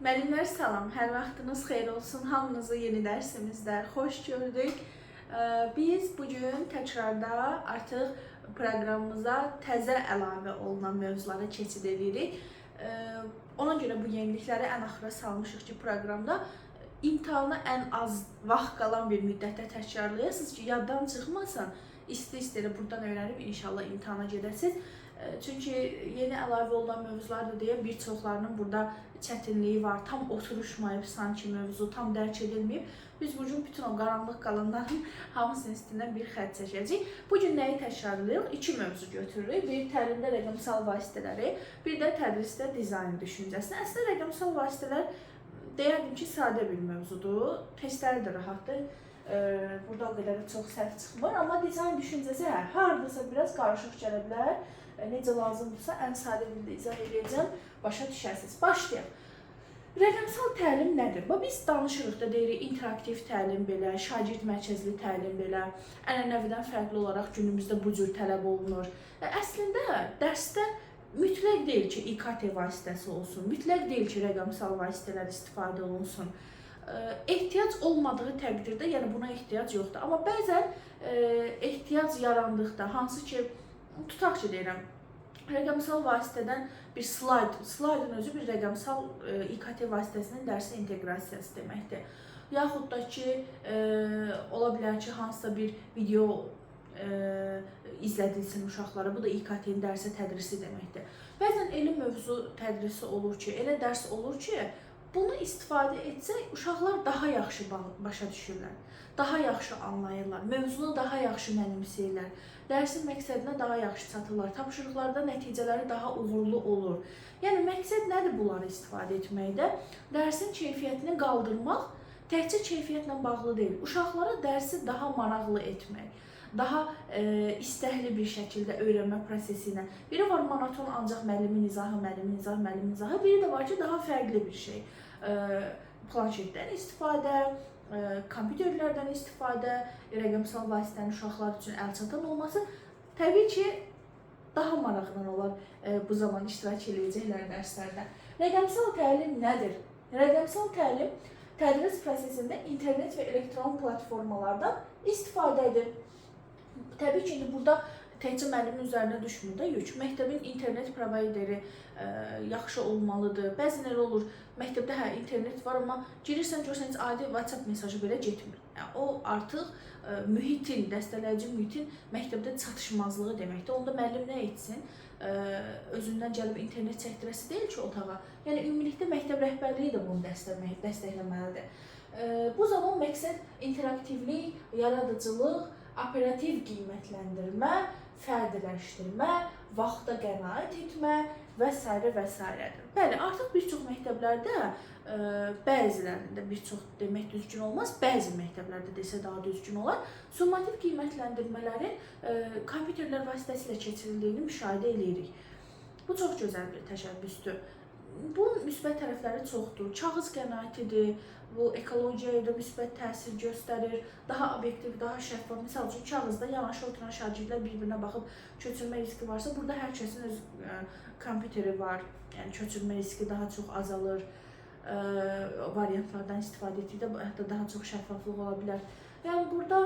Müəllimlər salam, hər vaxtınız xeyir olsun. Hamınızı yeni dərsimizdə xoş gördük. Biz bugün təkrarda artıq proqramımıza təzə əlavə olunan mövzulara keçid edirik. Ona görə bu yenilikləri ən axıra salmışıq ki, proqramda imtahana ən az vaxt qalan bir müddətdə təkrarlayasınız ki, yaddan çıxmasın. İsti-isti buradan öyrənib inşallah imtahana gedəsiniz. Çünki yeni əlavə olunan mövzulardır deyə bir çoxlarının burada çətinliyi var, tam oturuşmayıb sanki mövzu, tam dərk edilməyib. Biz bugün bütün o qaranlıq qalanların hamısının üstündən bir xətt çəkəcəyik. Bugün nəyi təkrarlayırıq? İki mövzu götürürük. Bir təlimdə rəqəmsal vasitələri, bir də tədrisdə dizayn düşüncəsini. Əslində rəqəmsal vasitələr deyərdim ki, sadə bir mövzudur. Testləri də rahatdır. Burada o qədər çox səhv çıxmır. Amma dizayn düşüncəsi hardasa biraz qarışıq gələ bilər. Necə lazımdırsa ən sadə dildə izah edəcəm, başa düşəsiniz. Başlayaq. Rəqəmsal təlim nədir? Biz danışırıq da, deyirik interaktiv təlim belə, şagird mərkəzli təlim belə, ənənəvidən fərqli olaraq günümüzdə bu cür tələb olunur. Əslində dərsdə mütləq deyil ki, İKT vasitəsi olsun, mütləq deyil ki, rəqəmsal vasitələr istifadə olunsun. Ehtiyac olmadığı təqdirdə, yəni buna ehtiyac yoxdur. Amma bəzən ehtiyac yarandıqda, hansı ki, tutaq ki, deyirəm, rəqəmsal vasitədən bir slaydın özü bir rəqəmsal İKT vasitəsinin dərsə inteqrasiyası deməkdir. Yaxud da ki, ola bilər ki, hansısa bir video izlədilsin uşaqlara, bu da İKT-nin dərsə tədrisi deməkdir. Bəzən elə mövzu tədrisi olur ki, elə dərs olur ki, bunu istifadə etsək, uşaqlar daha yaxşı başa düşürlər, daha yaxşı anlayırlar, mövzunu daha yaxşı mənimsəyirlər, dərsin məqsədinə daha yaxşı çatırlar, tapşırıqlarda nəticələri daha uğurlu olur. Yəni, məqsəd nədir bunları istifadə etməkdə? Dərsin keyfiyyətini qaldırmaq təkcə keyfiyyətlə bağlı deyil, uşaqlara dərsi daha maraqlı etmək, daha istəkli bir şəkildə öyrənmə prosesi ilə. Biri var monoton ancaq müəllimin izahı, müəllimin izahı, biri də var ki, daha fərqli bir şey. Planşetdən istifadə, kompüterlərdən istifadə, rəqəmsal vasitənin uşaqlar üçün əlçatan olması təbii ki, daha maraqlı olar bu zaman iştirak edəcəklər dərslərdə. Rəqəmsal təlim nədir? Rəqəmsal təlim tədris prosesində internet və elektron platformalardan istifadə edir. Təbii ki, burada təkcə müəllimin üzərinə düşmür də yük. Məktəbin internet provayderi yaxşı olmalıdır. Bəzən elə olur, məktəbdə internet var, amma girirsən, görsən, adi WhatsApp mesajı belə getmir. O artıq mühitin, dəstələyici mühitin məktəbdə çatışmazlığı deməkdir. Onda müəllim nə etsin? Özündən gəlib internet çəkdirəsi deyil ki, otağa. Yəni, ümumilikdə məktəb rəhbərliyi də bunu dəstəkləməlidir. Bu zaman məqsəd interaktivlik, yaradıcılıq, operativ qiymətləndirmə, fərdiləşdirmə, vaxta qənaət etmə və s. və s.dir. Bəli, artıq bir çox məktəblərdə, bəzilərində bir çox demək düzgün olmaz, bəzi məktəblərdə desə daha düzgün olar, summativ qiymətləndirmələrin kompüterlər vasitəsilə keçirildiyini müşahidə edirik. Bu çox gözəl bir təşəbbüsdür. Bunun müsbət tərəfləri çoxdur. Kağız qənaətidir, bu ekologiyaya da müsbət təsir göstərir, daha obyektiv, daha şəffaf. Misal üçün, kağızda yanaşı oturan şagirdlər bir-birinə baxıb köçürmə riski varsa, burada hər kəsin öz kompüteri var, yəni köçürmə riski daha çox azalır. Variantlardan istifadə etdikdə hətta daha çox şəffaflıq ola bilər. Yəni, burada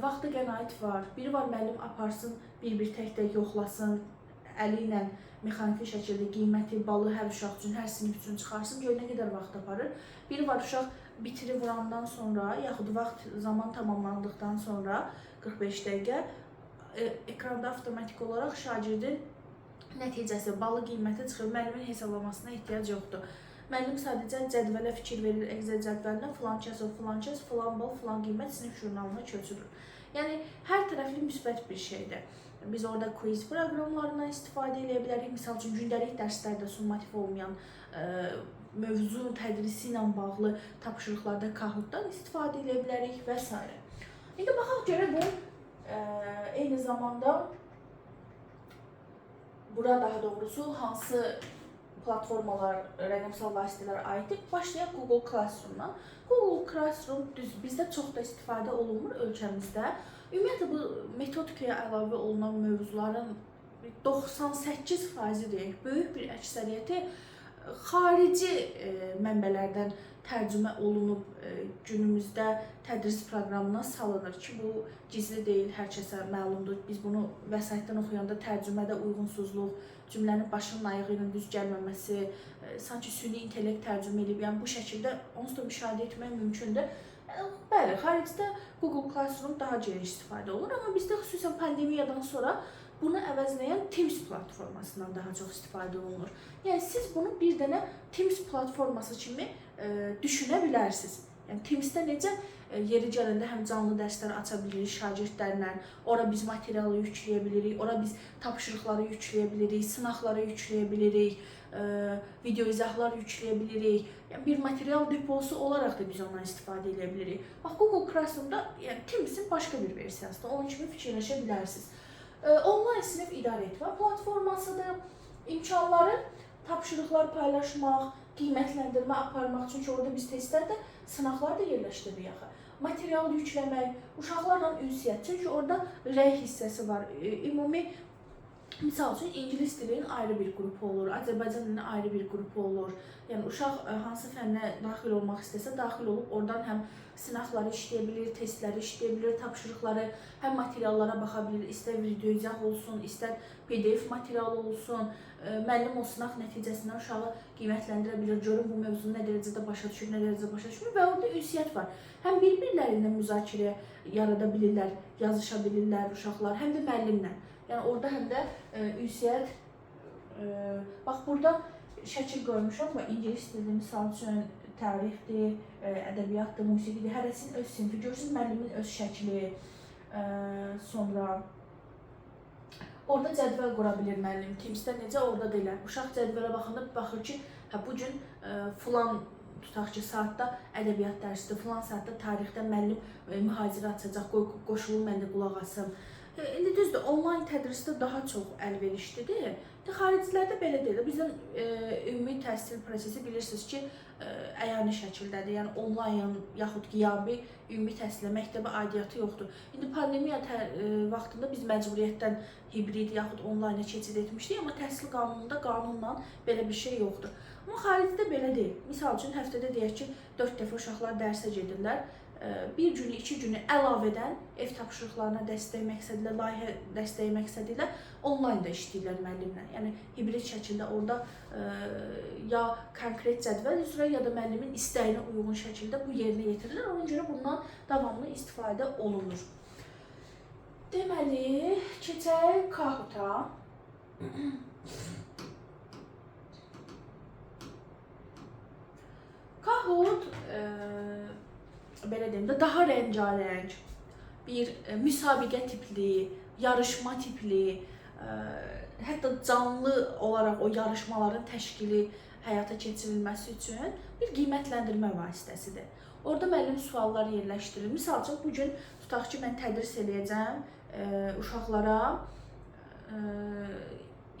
vaxta qənaət var. Biri var, müəllim aparsın, bir-bir tək-tək yoxlasın, əli ilə mexaniki şəkildə qiyməti, balı hər uşaq üçün, hər sinif üçün çıxarsın, gör nə qədər vaxt aparır. Biri var, uşaq bitiri vurandan sonra, yaxud zaman tamamlandıqdan sonra 45 dəqiqə ekranda avtomatik olaraq şagirdin nəticəsi, balı qiyməti çıxır, müəllimin hesablamasına ehtiyac yoxdur. Müəllim sadəcə cədvələ fikir verir, Excel cədvəlinə filan kəs, filan bal, filan qiymət sinif jurnalına köçürür. Yəni, hər tərəfli müsbət bir şeydir. Biz orada quiz proqramlarından istifadə edə bilərik. Misal üçün, gündəlik dərslərdə summativ olmayan mövzu tədrisi ilə bağlı tapşırıqlarda Kahoot-dan istifadə edə bilərik və s. İndi baxaq görə bu eyni zamanda bura daha doğrusu hansı platformalar, rəqəmsal vasitələr aiddir. Başlayaq Google Classroom-dan. Google Classroom bizdə çox da istifadə olunmur ölkəmizdə. Ümumiyyətlə, bu metodikaya əlavə olunan mövzuların 98% deyək, böyük bir əksəriyyəti xarici mənbələrdən tərcümə olunub günümüzdə tədris proqramına salınır ki, bu gizli deyil, hər kəsə məlumdur. Biz bunu vəsaitdən oxuyanda tərcümədə uyğunsuzluq, cümlənin başının ayağı ilə düz gəlməməsi, sanki süni intellekt tərcümə edib, yəni bu şəkildə onsuz da müşahidə etmək mümkündür. Bəli, xaricdə Google Classroom daha geniş istifadə olunur, amma bizdə xüsusən pandemiyadan sonra bunu əvəzləyən Teams platformasından daha çox istifadə olunur. Yəni siz bunu bir dənə Teams platforması kimi düşünə bilərsiniz. Yəni Teamsdə necə yeri gələndə həm canlı dərslər aça bilirik şagirdlərlə, ora biz materialı yükləyə bilirik, ora biz tapşırıqları yükləyə bilirik, sınaqları yükləyə bilirik, video izahlar yükləyə bilirik. Yəni bir material deposu olaraq da biz ondan istifadə edə bilirik. Bax Google Classroom-da yəni Teams-in başqa bir versiyasıdır. Onun kimi fikirləşə bilərsiniz. Onlayn sinif idarə etmə platformasıdır. İmkanları tapşırıqlar paylaşmaq, qiymətləndirmə aparmaq, çünki orada biz testlərdə sınaqlar da yerləşdiririk axı. Material yükləmək, uşaqlarla ünsiyyət, çünki orada rəy hissəsi var. Ümumi misal üçün ingilis dilinin ayrı bir qrupu olur, Azərbaycan dilinin ayrı bir qrupu olur. Yəni uşaq hansı fənnə daxil olmaq istəsə, daxil olub oradan həm sınaqları işləyə bilir, testləri işləyə bilir, tapşırıqları, həm materiallara baxa bilir, istər video izah olsun, istər PDF materialı olsun. Müəllim o sınaq nəticəsindən uşağı qiymətləndirə bilir, görün bu mövzunu nə dərəcədə başa düşür, nə dərəcədə başa düşmür və orada ünsiyyət var. Həm bir-birləri ilə müzakirə yarada bilirlər, yazışa bilirlər uşaqlar, həm də müəllimlə. Yəni orada həm də ünsiyyət, bax burada şəkil qoymuşam, ingilis dili, misal üçün tarixdir, ədəbiyyatdır, musiqidir, hərəsinin öz sinfi, görürsünüz müəllimin öz şəkli, sonra orada cədvəl qura bilir müəllim. Teamsdə necə, orada da elə. Uşaq cədvələ baxanda baxır ki, bu gün filan tutaq ki, saatda ədəbiyyat dərsidir, filan saatda tarixdə müəllim mühazirə açacaq, qoşulun mən də qulaq asım. İndi düzdür, onlayn tədrisdə daha çox əlverişlidir. Xaricilərdə belə deyil. Bizim ümumi təhsil prosesi bilirsiniz ki, əyani şəkildədir. Yəni onlayn yaxud qiyabi ümumi təhsilə, məktəbə aidiyyatı yoxdur. İndi pandemiya vaxtında biz məcburiyyətdən hibrid yaxud onlayna keçid etmişdik, amma təhsil qanununda qanunla belə bir şey yoxdur. Amma xaricdə belə deyil. Misal üçün həftədə deyək ki, 4 dəfə uşaqlar dərsə gedirlər. Bir günü, 2 günü əlavədən ev tapşırıqlarına dəstək məqsədilə, layihə dəstəyi məqsədilə onlayn da işləyirlər müəllimlə. Yəni hibrid şəkildə orada ya konkret cədvəl üzrə, ya da müəllimin istəyinə uyğun şəkildə bu yerinə yetirilir. Ona görə bundan davamlı istifadə olunur. Deməli, keçək Kahoot-a. Kahoot belə deyim də, daha rəngarəng, bir müsabiqə tipli, yarışma tipli, hətta canlı olaraq o yarışmaların təşkili həyata keçirilməsi üçün bir qiymətləndirmə vasitəsidir. Orada müəllim suallar yerləşdirir. Misal üçün, bugün tutaq ki, mən tədris eləyəcəm uşaqlara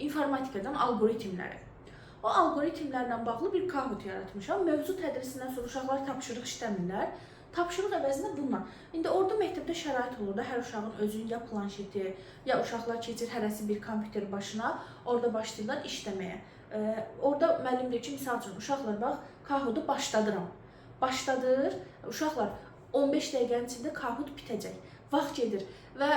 informatikadan algoritmləri. O algoritmlərlə bağlı bir Kahoot yaratmışam. Mövzu tədrisindən sonra uşaqlar tapşırıq işləmirlər. Tapşırıq əvəzinə bununla. İndi orada məktəbdə şərait olur da, hər uşağın özünün ya planşeti, ya uşaqlar keçir hərəsi bir kompüter başına, orada başlayırlar işləməyə. Orada müəllim deyir ki, misal üçün, uşaqlar bax, Kahoot-u başladıram. Başladır, uşaqlar 15 dəqiqənin içində Kahoot bitəcək. Vaxt gedir və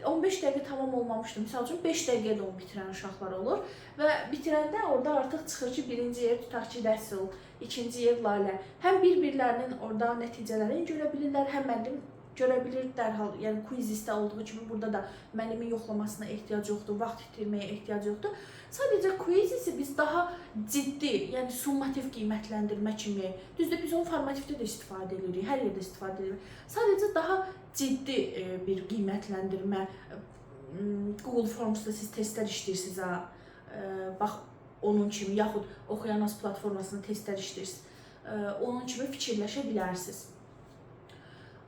15 dəqiqə tamam olmamışdır. Misal üçün 5 dəqiqədə onu bitirən uşaqlar olur və bitirəndə orada artıq çıxır ki, birinci yer tutaq ki, Rəsul, ikinci yer Lalə. Həm bir-birlərinin orada nəticələrini görə bilirlər, həm müəllim görə bilir dərhal. Yəni quiz-listə olduğu kimi burada da müəllimin yoxlamasına ehtiyac yoxdur, vaxt itirməyə ehtiyac yoxdur. Sadəcə quiz-i biz daha ciddi, yəni summativ qiymətləndirmə kimi, düzdür biz onu formativdə də istifadə edirik, hər yerdə istifadə edirik. Sadəcə daha ciddi bir qiymətləndirmə, Google Forms'da siz testlər işləyirsiniz, bax onun kimi, yaxud Oxuyanas platformasında testlər işləyirsiniz, onun kimi fikirləşə bilərsiniz.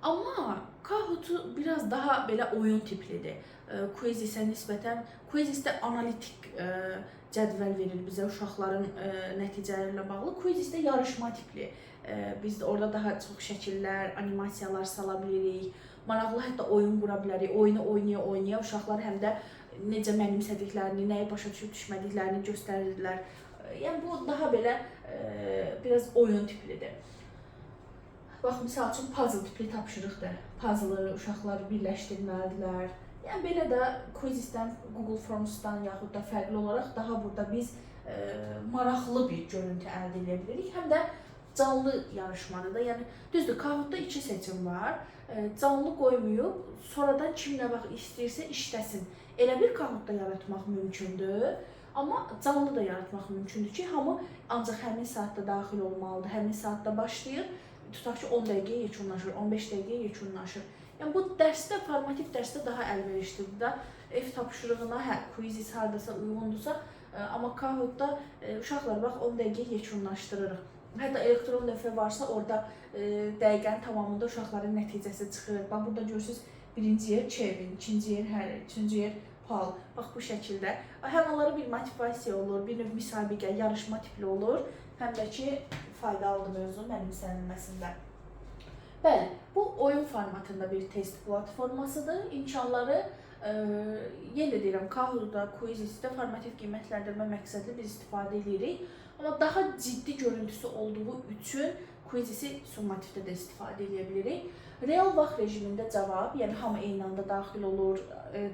Amma Kahoot biraz daha belə oyun tiplidir. Quiz isə nisbətən, quiz isə analitik cədvəl verir bizə uşaqların nəticələri ilə bağlı. Quiz isə yarışma tipli. Biz orada daha çox şəkillər, animasiyalar sala bilirik. Maraqlı hətta oyun qura bilərik. Oyunu oynaya-oynaya uşaqlar həm də necə mənimsədiklərini, nəyi başa düşüb düşmədiklərini göstərirlər. Yəni bu daha belə biraz oyun tiplidir. Bax, misal üçün puzzle tipli tapşırıqdır. Puzzle uşaqlar birləşdirməlidirlər. Yəni belə də Quizizdən, Google Formsdan yaxud da fərqli olaraq daha burada biz maraqlı bir görüntü əldə edə bilirik. Həm də canlı yarışmadır da. Yəni düzdür, Kahootda 2 seçim var. Canlı qoymayıb, sonradan kim nə vaxt istəyirsə işləsin. Elə bir Kahootda yaratmaq mümkündür. Amma canlı da yaratmaq mümkündür ki, hamı ancaq həmin saatda daxil olmalıdır, həmin saatda başlayır. Tutaq ki, 10 dəqiqəyə yekunlaşır, 15 dəqiqəyə yekunlaşır. Yəni bu dərsdə, formativ dərsdə daha əlverişlidir də. Ev tapşırığına, Quiziz hardasa uyğundursa, amma Kahootda uşaqlar bax 10 dəqiqəyə yekunlaşdırırıq. Hətta elektron lövhə varsa, orada dəqiqənin tamamında uşaqların nəticəsi çıxır. Bax, burada görürsünüz, birinci yer Kevin, ikinci yer Harry, üçüncü yer Paul. Bax, bu şəkildə. Həm onlara bir motivasiya olur, bir növ müsabiqə, yarışma tipli olur. Həm də ki, faydalıdır mövzu mənimsənilməsində. Bəli, bu oyun formatında bir test platformasıdır. İmkanları, yenə deyirəm, Kahootda, Quizizdə formativ qiymətləndirmə məqsədli biz istifadə edirik. Amma daha ciddi görüntüsü olduğu üçün Quizizi summativdə də istifadə edə bilirik. Real vaxt rejimində cavab, yəni hamı eyni anda daxil olur,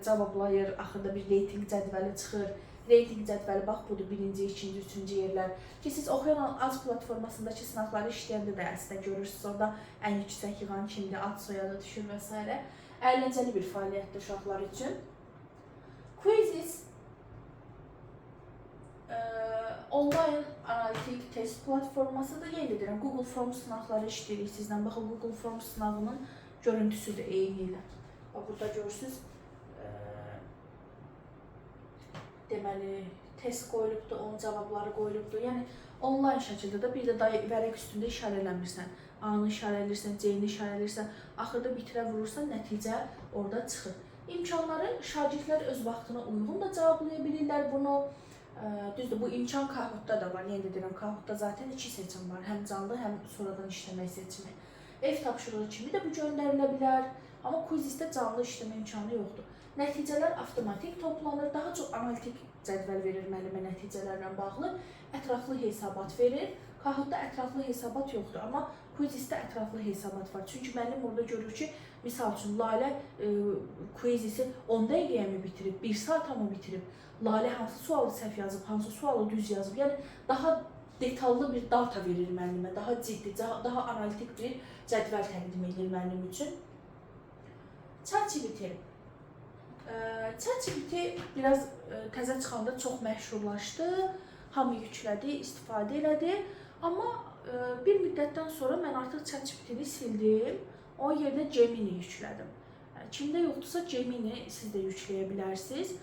cavablayır, axırda bir reyting cədvəli çıxır. Reyting cədvəli bax budur, birinci, ikinci, üçüncü yerlər. Ki siz Oxuyan Az platformasındakı sınaqları işləyəndə də əslində görürsünüz, orada ən yüksək yığan kimdir, ad soyadı düşür və s. Əyləncəli bir fəaliyyətdir uşaqlar üçün. Quiziz onlayn analitik test platformasıdır. Yenə deyirəm, Google Forms sınaqları işləyirik sizdən. Baxın, Google Forms sınağının görüntüsü də eyni ilə. Burada görürsünüz, deməli, test qoyulubdur, onun cavabları qoyulubdur. Yəni, onlayn şəkildə də bir də vərəq üstündə işarələmirsən. A-nı işarəlirsən, C-ni işarəlirsən, axırda bitirə vurursan, nəticə orada çıxır. İmkanları şagirdlər öz vaxtına uyğun da cavablaya bilirlər bunu. Düzdür, bu imkan Kahootda da var. Yenə deyirəm, Kahootda zaten 2 seçim var. Həm canlı, həm sonradan işləmək seçimi. Ev tapşırığı kimi də bu göndərilə bilər. Amma Quizizdə canlı işləmə imkanı yoxdur. Nəticələr avtomatik toplanır. Daha çox analitik cədvəl verir müəllimə nəticələrlə bağlı. Ətraflı hesabat verir. Kahootda ətraflı hesabat yoxdur. Amma Quizizdə ətraflı hesabat var. Çünki müəllim orada görür ki, misal üçün Lalə Quizizi 10 dəqiqəyə mi bitirib, 1 saata mı bitirib? Lalə hansı sualı səhv yazıb, hansı sualı düz yazıb? Yəni, daha detallı bir data verir müəllimə, daha ciddi, daha analitik bir cədvəl təqdim edir müəllim üçün. ChatGPT. ChatGPT biraz təzə çıxanda çox məşhurlaşdı, hamı yüklədi, istifadə elədi. Amma bir müddətdən sonra mən artıq ChatGPT-ni sildim, onun yerinə Gemini yüklədim. Kimdə yoxdursa Gemini siz də yükləyə bilərsiniz.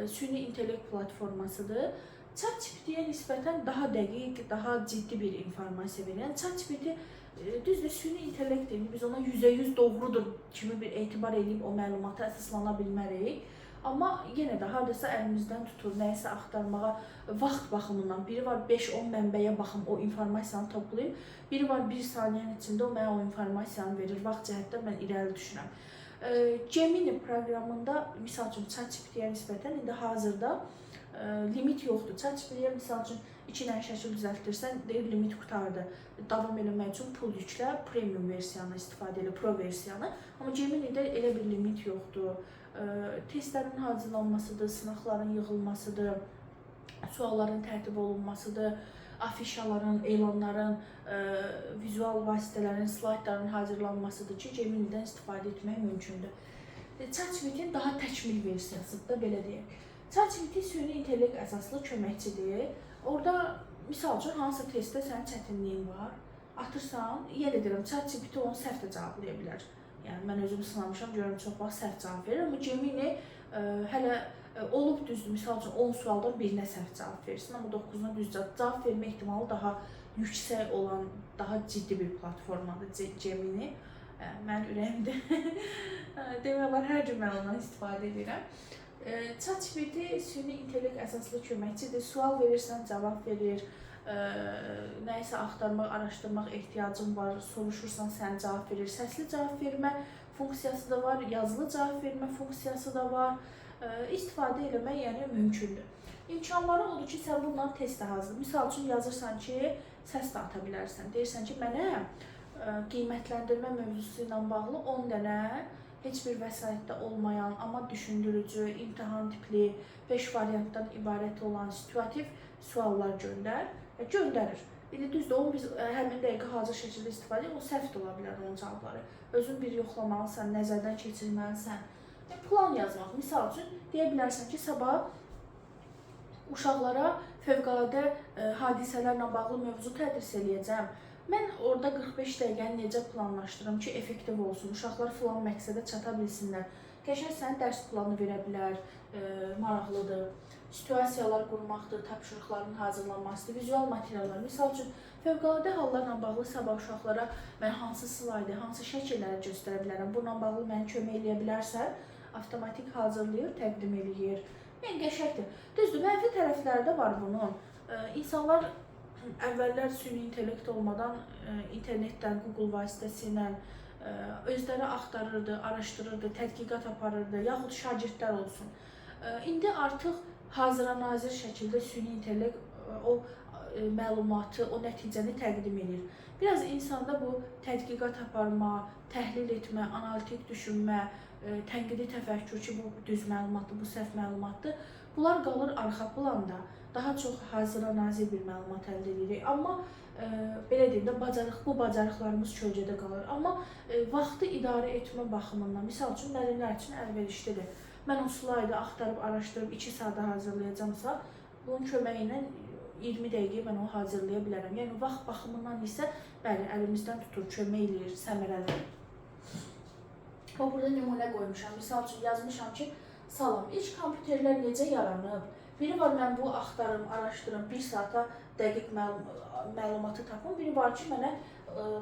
Süni intellekt platformasıdır. ChatGPT-yə nisbətən daha dəqiq, daha ciddi bir informasiya verir. Yəni ChatGPT düzdür, süni intellekt deyil, biz ona %100 doğrudur kimi bir etibar edib o məlumata əsaslana bilmərik. Amma yenə də hardasa əlimizdən tutur, nəyisə axtarmağa vaxt baxımından. Biri var 5-10 mənbəyə baxım, o informasiyanı toplayım. Biri var 1 saniyənin içində o mənə o informasiyanı verir. Vaxt cəhətdən mən irəli düşünürəm. Gemini proqramında, misal üçün ChatGPT-yə nisbətən indi hazırda limit yoxdur. ChatGPT-yə misal üçün 2 dənə şəkil düzəltirsən, deyir limit qutardı. Davam eləmək üçün pul yüklə, premium versiyanı istifadə elə, pro versiyanı. Amma Gemini-də elə bir limit yoxdur. Testlərin hazırlanmasıdır, sınaqların yığılmasıdır, sualların tərtib olunmasıdır, afişaların, elanların, vizual vasitələrin, slaydların hazırlanmasıdır ki, Gemini-dən istifadə etmək mümkündür. ChatGPT-nin daha təkmil versiyasıdır da, belə deyək. ChatGPT süni intellekt əsaslı köməkçidir. Orada, misal üçün, hansısa testdə sənin çətinliyin var, atırsan, yenə deyirəm, ChatGPT onu səhv də cavablaya bilər. Yəni, mən özümü sınamışam, görürəm, çox vaxt səhv cavab verir. Amma Gemini hələ olub düzdür, misal üçün 10 sualdan birinə səhv cavab versin, amma 9-una düz cavab vermə ehtimalı daha yüksək olan, daha ciddi bir platformadır Gemini. Mənim ürəyimdə demək olar, hər gün mən ondan istifadə edirəm. ChatGPT süni intellekt əsaslı köməkçidir. Sual verirsən, cavab verir. Nəyisə axtarmaq, araşdırmaq ehtiyacın var, soruşursan sən cavab verir. Səsli cavab vermə funksiyası da var, yazılı cavab vermə funksiyası da var. İstifadə eləmək yəni mümkündür. İmkanları odur ki, sən bundan test də hazır. Misal üçün yazırsan ki, səs də ata bilərsən. Deyirsən ki, mənə qiymətləndirmə mövzusu ilə bağlı 10 dənə heç bir vəsaitdə olmayan, amma düşündürücü, imtahan tipli, 5 variantdan ibarət olan situativ suallar göndər və göndərir. İndi düzdür, onu biz həmin dəqiqə hazır şəkildə istifadə edir, o səhv də ola bilər onun cavabları. Özün bir yoxlamalısan, nəzərdən keçirməlisən. Plan yazmaq. Misal üçün, deyə bilərsən ki, sabah uşaqlara fövqəladə hadisələrlə bağlı mövzu tədris eləyəcəm. Mən orada 45 dəqiqəni necə planlaşdırım ki, effektiv olsun, uşaqlar filan məqsədə çata bilsinlər. Qəşəng sənin dərs planı verə bilər, maraqlıdır. Situasiyalar qurmaqdır, tapşırıqların hazırlanmasıdır, vizual materiallar. Misal üçün, fövqəladə hallarla bağlı sabah uşaqlara mən hansı slaydı, hansı şəkilləri göstərə bilərəm, bununla bağlı mənə kömək eləyə bilərsə, avtomatik hazırlayır, təqdim eləyir. Yəni, qəşəkdir. Düzdür, mənfi tərəfləri də var bunun. İnsanlar əvvəllər süni intellekt olmadan internetdən, Google vasitəsilə özləri axtarırdı, araşdırırdı, tədqiqat aparırdı, yaxud şagirdlər olsun. İndi artıq hazıra nazir şəkildə süni intellekt o məlumatı, o nəticəni təqdim edir. Biraz insanda bu tədqiqat aparma, təhlil etmə, analitik düşünmə, tənqidi təfəkkür ki, bu düz məlumatdır, bu səhv məlumatdır. Bunlar qalır arxa planda. Daha çox hazıra nazir bir məlumat əldə edirik. Amma belə deyim də, bu bacarıqlarımız kölgədə qalır. Amma vaxtı idarə etmə baxımından, misal üçün, müəllimlər üçün əlverişlidir. Mən o slaydı axtarıb, araşdırıb 2 saata hazırlayacamsa, bunun köməyi ilə 20 dəqiqəyə mən onu hazırlaya bilərəm. Yəni, vaxt baxımından isə, bəli, əlimizdən tutur, kömək eləyir, səmərəli. O, burada nümunə qoymuşam. Misal üçün, yazmışam ki, salam, ilk kompüterlər necə yaranıb? Biri var, mən bu axtarım, araşdırım, 1 saata dəqiq məlumatı tapım. Biri var ki, mənə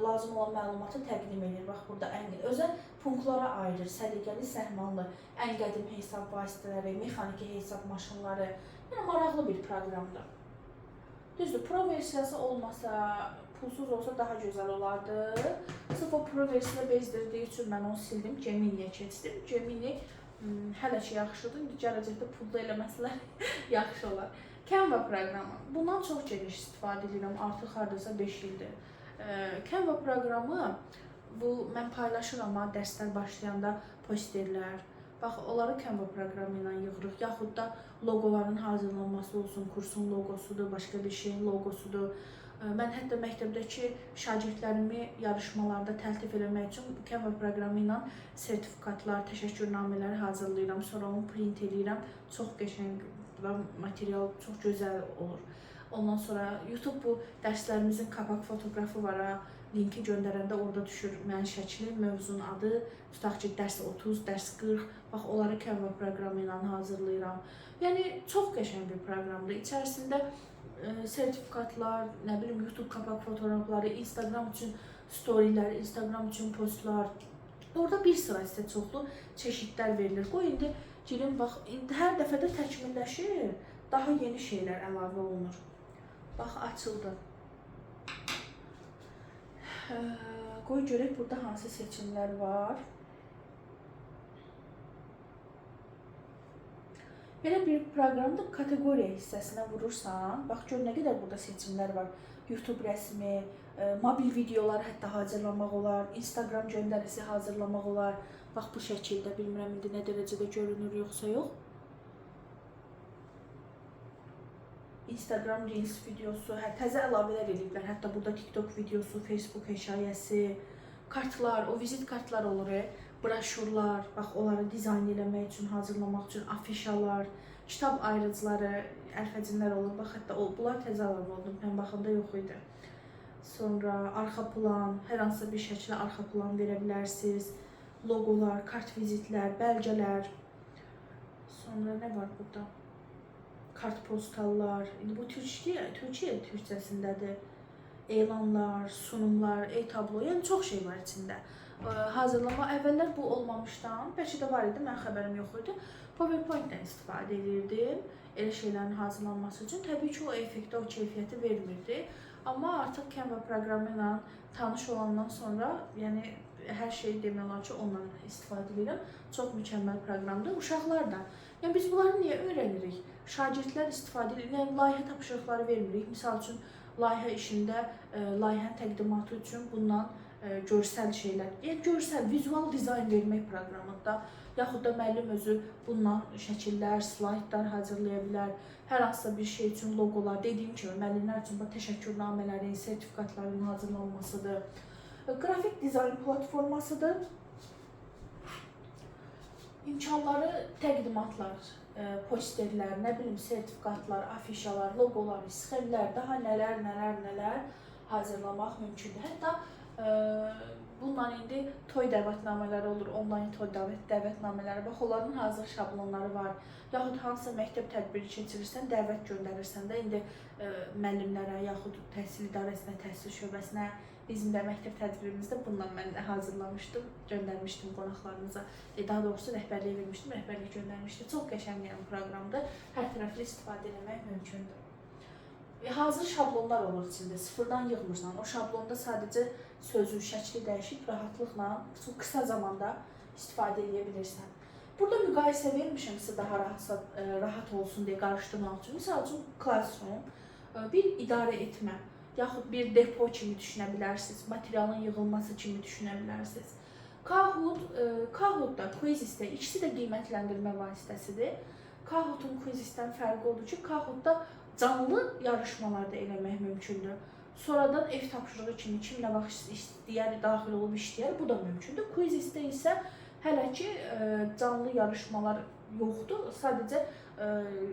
lazım olan məlumatı təqdim edir. Bax, burada özəl punktlara ayırır, səliqəli, səhmanlı, ən qədim hesab vasitələri, mexaniki hesab maşınları. Yəni, maraqlı bir proqramdır. Düzdür, pro versiyası olmasa, pulsuz olsa daha gözəl olardı. Sırf o pro versiya bezdirdiyi üçün mən onu sildim, Gemini'yə keçdim. Gemini hələ ki yaxşıdır, gələcəkdə pulda eləməsələr yaxşı olar. Canva proqramı. Bundan çox geniş istifadə edirəm, artıq hardasa 5 ildir. Canva proqramı, mən paylaşıram dərslər başlayanda posterlər. Bax, onları Canva proqramı ilə yığırıq, yaxud da logoların hazırlanması olsun, kursun logosudur, başqa bir şeyin logosudur. Mən hətta məktəbdəki şagirdlərimi yarışmalarda təltif eləmək üçün Canva proqramı ilə sertifikatlar, təşəkkürnamələri hazırlayıram, sonra onu print eləyirəm. Çox qəşəng və material çox gözəl olur. Ondan sonra YouTube bu dərslərimizin qabaq fotoqrafı var, linki göndərəndə orada düşür mənim şəklim, mövzunun adı, tutaq ki, dərs 30, dərs 40, bax, onları Canva proqramı ilə hazırlayıram. Yəni, çox qəşəng bir proqramdır. İçərisində sertifikatlar, nə bilim, YouTube qabaq fotoqrafları, Instagram üçün storylər, Instagram üçün postlar. Orada bir sıra sizə çoxlu çeşidlər verilir. Qoy, indi girin, bax, hər dəfədə təkmilləşir, daha yeni şeylər əlavə olunur. Bax, açıldı. Qoy görək, burada hansı seçimlər var. Belə bir proqramda kateqoriya hissəsinə vurursan, bax, gör nə qədər burada seçimlər var. YouTube rəsmi, mobil videolar hətta hazırlamaq olar, Instagram göndərisi hazırlamaq olar. Bax, bu şəkildə, bilmirəm, indi nə dərəcədə görünür, yoxsa yox. Instagram Reels videosu, təzə əlavələr ediblər. Hətta burada TikTok videosu, Facebook hekayəsi, kartlar, o vizit kartlar olur, broşurlar, bax, onları dizayn eləmək üçün, hazırlamaq üçün, afişalar, kitab ayrıcıları, əlfəcinlər olur. Bax, hətta bunlar təzə əlavə oldu, mən baxanda yox idi. Sonra arxa plan, hər hansısa bir şəkildə arxa plan verə bilərsiniz. Logolar, kart vizitlər, bəlgələr. Sonra nə var burada? Kartpostallar, indi bu türkçəsindədir. Elanlar, sunumlar, e-tablo, yəni çox şey var içində. Hazırlama, əvvəllər bu olmamışdan, bəlkə də var idi, mən xəbərim yox idi. PowerPoint-dən istifadə edirdim, elə şeylərin hazırlanması üçün. Təbii ki, o effekti, o keyfiyyəti vermirdi. Amma artıq Canva proqramı ilə tanış olandan sonra, yəni hər şeyi demək olar ki, ondan istifadə edirəm. Çox mükəmməl proqramdır. Uşaqlar da. Yəni biz bunları niyə öyrənirik? Şagirdlər istifadə edir. Yəni layihə tapşırıqları vermirik. Misal üçün layihə işində layihənin təqdimatı üçün bundan görsəl şeylər, yəni görsəl, vizual dizayn vermək proqramında, yaxud da müəllim özü bundan şəkillər, slaydlar hazırlaya bilər. Hər hansısa bir şey üçün loqolar, dediyim kimi müəllimlər üçün təşəkkürnamələrin, sertifikatların hazırlanmasıdır. Qrafik dizayn platformasıdır. İmkanları təqdimatlar, posterlər, nə bilim, sertifikatlar, afişalar, loqolar, sxemlər, daha nələr hazırlamaq mümkündür. Hətta bundan indi toy dəvətnamələri olur, onlayn toy dəvətnamələri. Bax, onların hazır şablonları var. Yaxud hansısa məktəb tədbiri keçirirsən, dəvət göndərirsən də indi müəllimlərə, yaxud təhsil idarəsinə, təhsil şöbəsinə, bizim də məktəb tədbirimizdə bundan mən hazırlamışdım, göndərmişdim qonaqlarımıza. Daha doğrusu rəhbərliyə vermişdim, rəhbərlik göndərmişdim. Çox qəşəng bir proqramdır, hər tərəfli istifadə etmək mümkündür. Hazır şablonlar olur içində, sıfırdan yığmırsan. O şablonda sadəcə sözü, şəkli dəyişib rahatlıqla çox qısa zamanda istifadə edə bilirsən. Burada müqayisə vermişəm sizə daha rahat olsun deyə qarışdırmaq üçün. Misal üçün Classroom bir idarə etmə, yaxud bir depo kimi düşünə bilərsiniz, materialın yığılması kimi düşünə bilərsiniz. Kahoot da, Quizizz də, ikisi də qiymətləndirmə vasitəsidir. Kahoot'un Quizizzdən fərqi odur ki, Kahoot'da canlı yarışmalarda eləmək mümkündür. Sonradan ev tapşırığı kimi kim nə vaxt istəyər, daxil olub işləyər, bu da mümkündür. Quizizzdə isə hələ ki canlı yarışmalar yoxdur. Sadəcə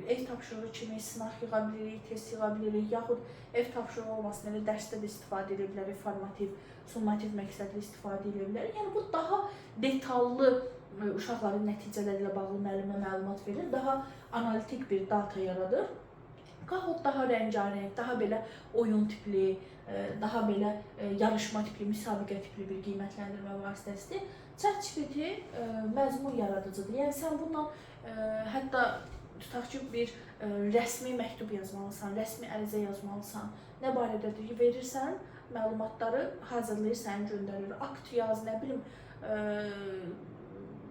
ev tapşırığı kimi sınaq yığa bilirik, test yığa bilirik, yaxud ev tapşırığı olmasın, elə dərsdə də istifadə edə bilərik, formativ, summativ məqsədli istifadə edə bilərik. Yəni bu daha detallı uşaqların nəticələri ilə bağlı müəllimə məlumat verir, daha analitik bir data yaradır. Kahoot daha rəngarəng, daha belə oyun tipli, daha belə yarışma tipli, müsabiqə tipli bir qiymətləndirmə vasitəsidir. ChatGPT məzmun yaradıcıdır. Yəni sən bundan hətta tutaq ki, bir rəsmi məktub yazmalısan, rəsmi ərizə yazmalısan, nə barədədir verirsən, məlumatları hazırlayır, səni göndərir. Akt yaz, nə bilim,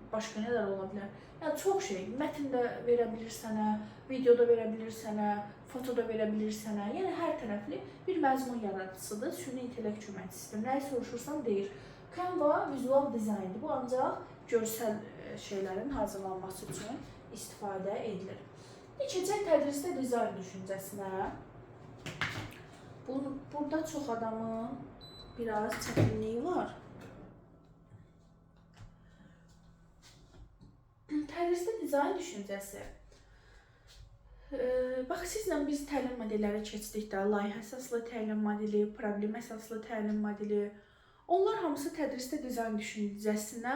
başqa nələr ola bilər. Yəni çox şey, mətn də verə bilir sənə, video da verə bilir sənə, foto da verə bilir sənə. Yəni hər tərəfli bir məzmun yaradıcısıdır, süni intellekt köməkçisidir. Nəyi soruşursan deyir. Canva vizual dizayndır. Bu ancaq görsəl şeylərin hazırlanması üçün istifadə edilir. Keçək tədrisdə dizayn düşüncəsinə. Burada çox adamın biraz çətinliyi var. Tədrisdə dizayn düşüncəsi. Bax, sizlə biz təlim modelləri keçdik də, layihə əsaslı təlim modeli, problem əsaslı təlim modeli. Onlar hamısı tədrisdə dizayn düşüncəsinə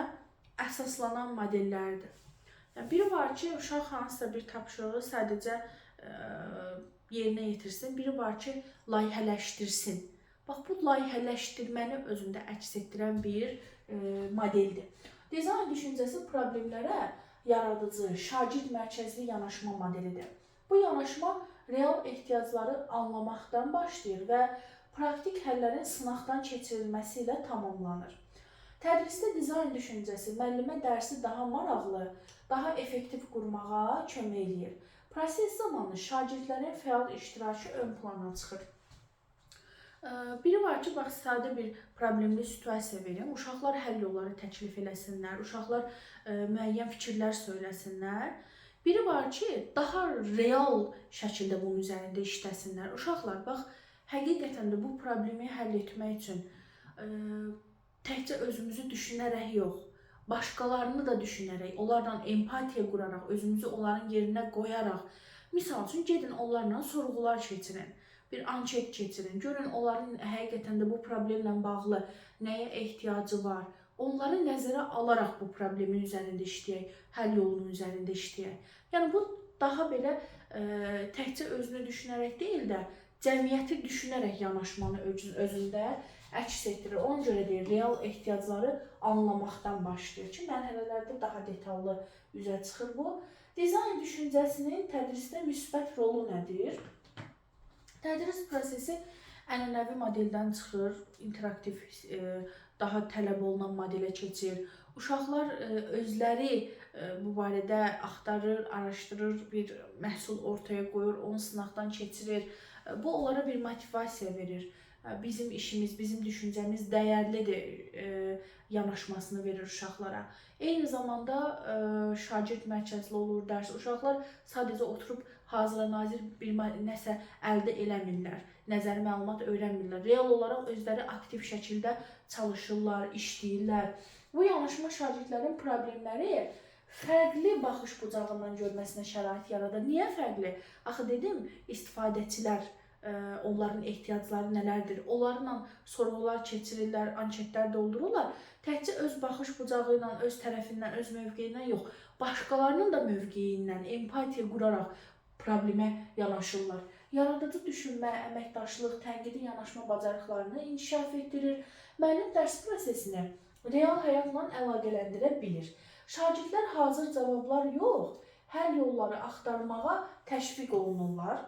əsaslanan modellərdir. Yəni, biri var ki, uşaq hansısa bir tapşırığı sadəcə yerinə yetirsin, biri var ki, layihələşdirsin. Bax, bu layihələşdirməni özündə əks etdirən bir modeldir. Dizayn düşüncəsi problemlərə yaradıcı, şagird mərkəzli yanaşma modelidir. Bu yanaşma real ehtiyacları anlamaqdan başlayır və praktik həllərin sınaqdan keçirilməsi ilə tamamlanır. Tədrisdə dizayn düşüncəsi müəllimə dərsi daha maraqlı, daha effektiv qurmağa kömək edir. Proses zamanı şagirdlərin fəal iştirakı ön plana çıxır. Biri var ki, bax, sadə bir problemli situasiya verim, uşaqlar həll yolları təklif eləsinlər, uşaqlar müəyyən fikirlər söyləsinlər. Biri var ki, daha real şəkildə bunun üzərində işləsinlər. Uşaqlar, bax, həqiqətən də bu problemi həll etmək üçün təkcə özümüzü düşünərək yox, başqalarını da düşünərək, onlarla empatiya quraraq, özümüzü onların yerinə qoyaraq, misal üçün, gedin onlarla sorğular keçirin, bir anket keçirin, görün onların həqiqətən də bu problemlə bağlı nəyə ehtiyacı var, onları nəzərə alaraq bu problemin üzərində işləyək, həll yolunun üzərində işləyək. Yəni, bu daha belə təkcə özünü düşünərək deyil də, cəmiyyəti düşünərək yanaşmanı özündə əks etdirir. Ona görə deyir, real ehtiyacları anlamaqdan başlayır ki, mərhələlərdə daha detallı üzə çıxır bu. Dizayn düşüncəsinin tədrisdə müsbət rolu nədir? Tədris prosesi ənənəvi modeldən çıxır, interaktiv, daha tələb olunan modelə keçir. Uşaqlar özləri bu barədə axtarır, araşdırır, bir məhsul ortaya qoyur, onu sınaqdan keçirir. Bu onlara bir motivasiya verir. Bizim işimiz, bizim düşüncəmiz dəyərlidir yanaşmasını verir uşaqlara. Eyni zamanda şagird mərkəzli olur dərs. Uşaqlar sadəcə oturub hazıra nazir bir nəsə əldə eləmirlər, nəzəri məlumat öyrənmirlər. Real olaraq özləri aktiv şəkildə çalışırlar, işləyirlər. Bu yanaşma şagirdlərin problemləri fərqli baxış bucağından görməsinə şərait yaradır. Niyə fərqli? Axı dedim, istifadəçilər, onların ehtiyacları nələrdir? Onlarla sorğular keçirirlər, anketlər doldururlar. Təkcə öz baxış bucağı ilə, öz tərəfindən, öz mövqeyindən yox, başqalarının da mövqeyindən empatiya quraraq problemə yanaşırlar. Yaradıcı düşünmə, əməkdaşlıq, tənqidi yanaşma bacarıqlarını inkişaf etdirir. Müəllim dərs prosesini real həyatla əlaqələndirə bilir. Şagirdlər hazır cavablar yox, həll yolları axtarmağa təşviq olunurlar.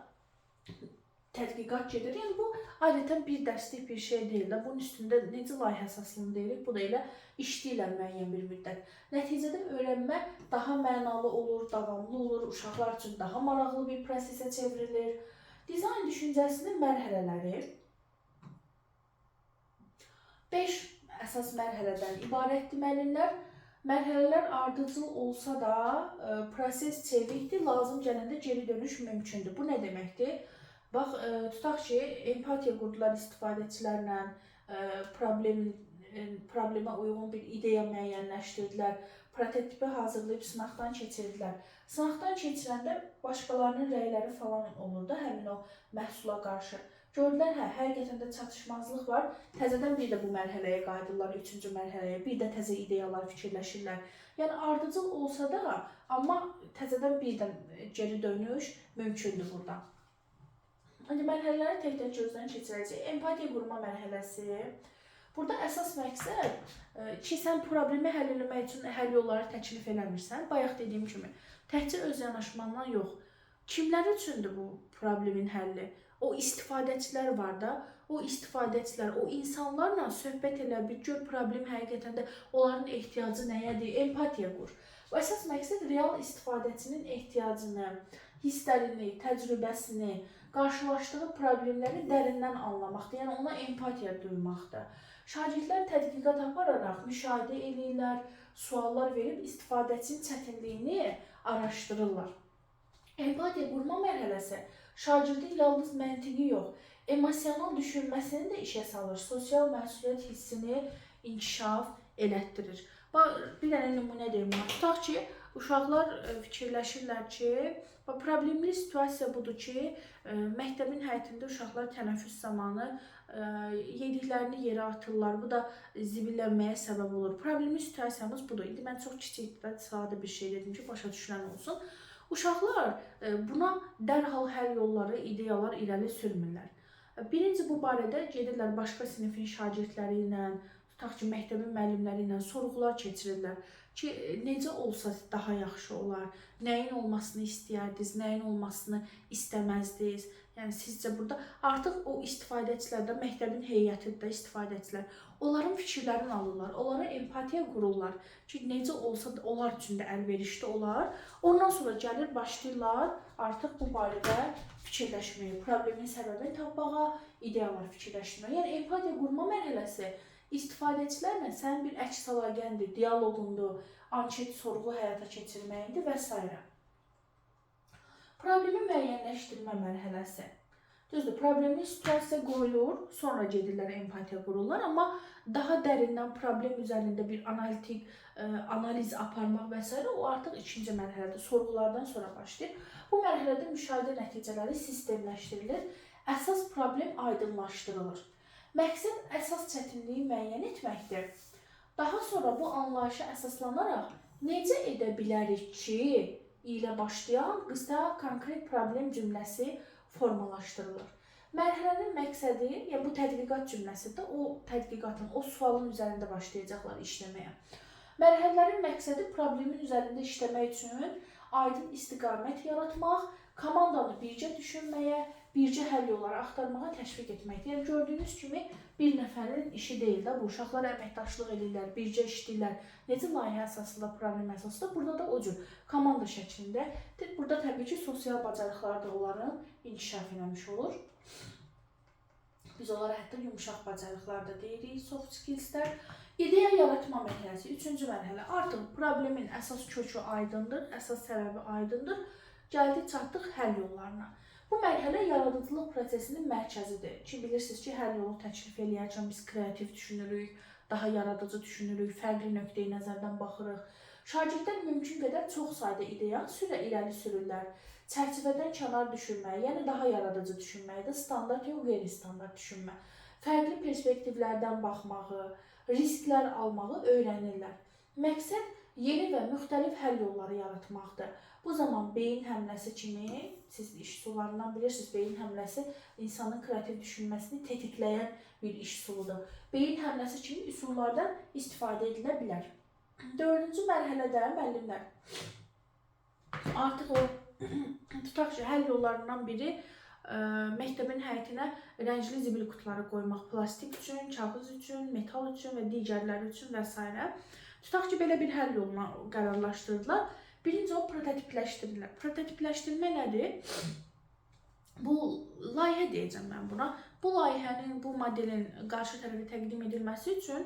Tədqiqat gedir. Yəni bu adətən bir dərslik bir şey deyil də. Bunun üstündə necə layihə əsaslını deyirik, bu da elə işləyirlər müəyyən bir müddət. Nəticədə öyrənmə daha mənalı olur, davamlı olur, uşaqlar üçün daha maraqlı bir prosesə çevrilir. Dizayn düşüncəsinin mərhələləri 5 əsas mərhələdən ibarətdir müəllimlər. Mərhələlər ardıcıl olsa da proses çevikdir, lazım gələndə geri dönüş mümkündür. Bu nə deməkdir? Bax, tutaq ki, empatiya qurdular istifadəçilərlə, problemə uyğun bir ideya müəyyənləşdirdilər, prototipi hazırlayıb sınaqdan keçirdilər. Sınaqdan keçirəndə başqalarının rəyləri falan olur da həmin o məhsula qarşı. Gördülər, həqiqətən də çatışmazlıq var, təzədən bir də bu mərhələyə qayıdırlar, 3-cü mərhələyə, bir də təzə ideyalar fikirləşirlər. Yəni, ardıcıl olsa da, amma təzədən bir də geri dönüş mümkündür burada. Mərhələləri tək-tək gözdən keçirəcək. Empatiya qurma mərhələsi. Burada əsas məqsəd ki, sən problemi həll etmək üçün həll yolları təklif eləmirsən. Bayaq dediyim kimi, təkcə öz yanaşmandan yox. Kimlər üçündür bu problemin həlli? O istifadəçilər var da, o istifadəçilər, o insanlarla söhbət elə bir, gör problem həqiqətən də onların ehtiyacı nəyədir? Empatiya qur. Bu əsas məqsəd real istifadəçinin ehtiyacını, hisslərini, təcrübəsini, qarşılaşdığı problemləri dərindən anlamaqdır, yəni ona empatiya duymaqdır. Şagirdlər tədqiqat apararaq müşahidə edirlər, suallar verib istifadəçinin çətinliyini araşdırırlar. Empatiya qurma mərhələsi şagirdin yalnız məntiqi yox, emosional düşünməsini də işə salır, sosial məsuliyyət hissini inkişaf elətdirir. Bir dənə nümunə deyim, tutaq ki, uşaqlar fikirləşirlər ki, problemli situasiya budur ki, məktəbin həyətində uşaqlar tənəffüs zamanı yediklərini yerə atırlar. Bu da zibillənməyə səbəb olur. Problemli situasiyamız budur. İndi mən çox kiçik və sadə bir şey dedim ki, başa düşülən olsun. Uşaqlar buna dərhal həll yolları, ideyalar irəli sürmürlər. Birinci bu barədə gedirlər başqa sinifin şagirdləri ilə, tutaq ki, məktəbin müəllimləri ilə sorğular keçirirlər ki, necə olsa daha yaxşı olar, nəyin olmasını istəyərdiniz, nəyin olmasını istəməzdiniz. Yəni, sizcə burada artıq o istifadəçilər də, məktəbin heyəti də istifadəçilər, onların fikirlərini alırlar, onlara empatiya qururlar ki, necə olsa onlar üçün də əlverişli olar. Ondan sonra gəlir, başlayırlar artıq bu barədə fikirləşməyə, problemin səbəbini tapmağa, ideyalar fikirləşməyə. Yəni, empatiya qurma mərhələsi istifadəçilərlə sənin bir əks əlaqəndir, dialoqundur, anket sorğu həyata keçirməyindir və s. Problemi müəyyənləşdirmə mərhələsi. Düzdür, problemli situasiya qoyulur, sonra gedirlər empatiya qururlar, amma daha dərindən problem üzərində bir analitik analiz aparmaq və s. o artıq ikinci mərhələdə, sorğulardan sonra başlayır. Bu mərhələdə müşahidə nəticələri sistemləşdirilir, əsas problem aydınlaşdırılır. Məqsəd əsas çətinliyi müəyyən etməkdir. Daha sonra bu anlayışa əsaslanaraq necə edə bilərik ki, ilə başlayan qısa konkret problem cümləsi formalaşdırılır. Mərhələnin məqsədi, yəni bu tədqiqat cümləsidir, o tədqiqatın, o sualın üzərində başlayacaqlar işləməyə. Mərhələlərin məqsədi problemin üzərində işləmək üçün aydın istiqamət yaratmaq, komandanı birgə düşünməyə, bircə həll yolları axtarmağa təşviq etməkdir. Yəni gördüyünüz kimi bir nəfərin işi deyil də bu. Uşaqlar əməkdaşlıq edirlər, bircə işləyirlər. Necə layihə əsasında, problem əsasında, burada da o cür komanda şəklində. Burada təbii ki, sosial bacarıqlar da onların inkişaf eləmiş olur. Biz onlara hətta yumuşaq bacarıqlar da deyirik, soft skillslər. İdeya yaratma mərhələsi, 3-cü mərhələ. Artıq problemin əsas kökü aydındır, əsas səbəbi aydındır. Gəldik, çatdıq həll yollarına. Bu mərhələ yaradıcılıq prosesinin mərkəzidir ki, bilirsiniz ki, həll yolu təklif eləyərkən biz kreativ düşünürük, daha yaradıcı düşünürük, fərqli nöqteyi nəzərdən baxırıq. Şagirdlər mümkün qədər çox sayda ideyanı irəli sürürlər. Çərçivədən kənar düşürmək, yəni daha yaradıcı düşünməkdir, standart yox, qeyri-standart düşünmə. Fərqli perspektivlərdən baxmağı, risklər almağı öyrənirlər. Məqsəd yeni və müxtəlif həll yolları yaratmaqdır. Bu zaman beyin həmləsi kimi, siz iş üsullarından bilirsiniz, beyin həmləsi insanın kreativ düşünməsini tetikləyən bir iş üsuludur. Beyin həmləsi kimi üsullardan istifadə edilə bilər. 4-cü mərhələdə müəllimlər artıq o tutaq ki, həll yollarından biri məktəbin həyətinə rəngli zibil qutuları qoymaq, plastik üçün, kağız üçün, metal üçün və digərləri üçün və s. Tutaq ki, belə bir həll yoluna qərarlaşdırdılar. Birinci o prototipləşdirirlər. Prototipləşdirmə nədir? Bu layihə deyəcəm mən buna. Bu layihənin, bu modelin qarşı tərəfə təqdim edilməsi üçün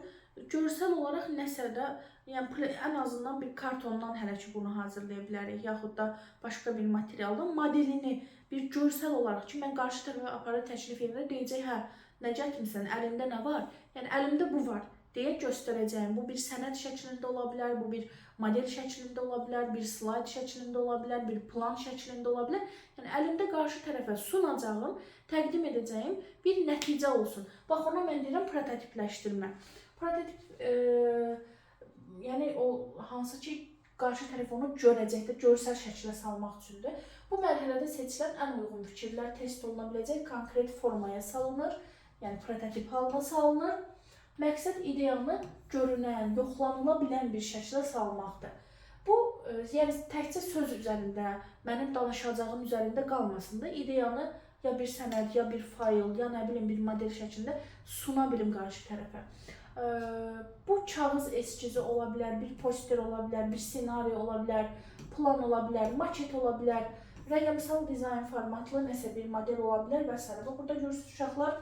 görsəl olaraq nəsə də, yəni ən azından bir kartondan hələ ki bunu hazırlaya bilərik, yaxud da başqa bir materialdan modelini bir görsəl olaraq ki, mən qarşı tərəfə aparıb təklif edirəm, deyəcək, hə, nə gətirmisən, əlində nə var? Yəni əlimdə bu var deyə göstərəcəyim. Bu bir sənəd şəklində ola bilər, bu bir model şəklində ola bilər, bir slayd şəklində ola bilər, bir plan şəklində ola bilər. Yəni əlimdə qarşı tərəfə sunacağım, təqdim edəcəyim bir nəticə olsun. Bax, ona mən deyirəm prototipləşdirmə. Prototip, yəni o hansı ki, qarşı tərəf onu görəcəkdə, görsəl şəklə salmaq üçündür. Bu mərhələdə seçilən ən uyğun fikirlər test oluna biləcək konkret formaya salınır, yəni prototip halına salınır. Məqsəd ideyanı görünən, yoxlanıla bilən bir şəklə salmaqdır. Bu, yəni təkcə söz üzərində, mənim danışacağım üzərində qalmasın da, ideyanı ya bir sənəd, ya bir fayl, ya nə bilim bir model şəklində suna bilim qarşı tərəfə. Bu kağız eskizi ola bilər, bir poster ola bilər, bir senaryo ola bilər, plan ola bilər, maket ola bilər, rəqəmsal dizayn formatlı nəsə bir model ola bilər və s. Burada görürsünüz, uşaqlar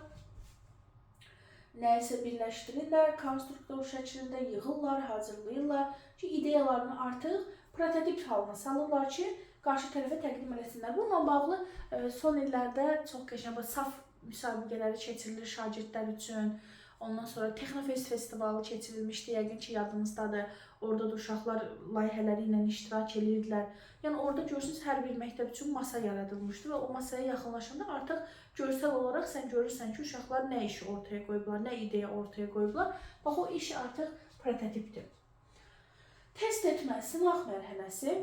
nəyisə birləşdirirlər, konstruktor şəklində yığırlar, hazırlayırlar ki, ideyalarını artıq prototip halına salırlar ki, qarşı tərəfə təqdim eləsinlər. Bununla bağlı son illərdə çox qəşəng saf müsabiqələri keçirilir şagirdlər üçün. Ondan sonra Texnofest festivalı keçirilmişdi, yəqin ki, yadınızdadır. Orada da uşaqlar layihələri ilə iştirak edirdilər. Yəni orada görürsünüz, hər bir məktəb üçün masa yaradılmışdı və o masaya yaxınlaşanda artıq görsəl olaraq sən görürsən ki, uşaqlar nə işi ortaya qoyublar, nə ideya ortaya qoyublar. Bax, o iş artıq prototipdir. Test etmə, sınaq mərhələsi.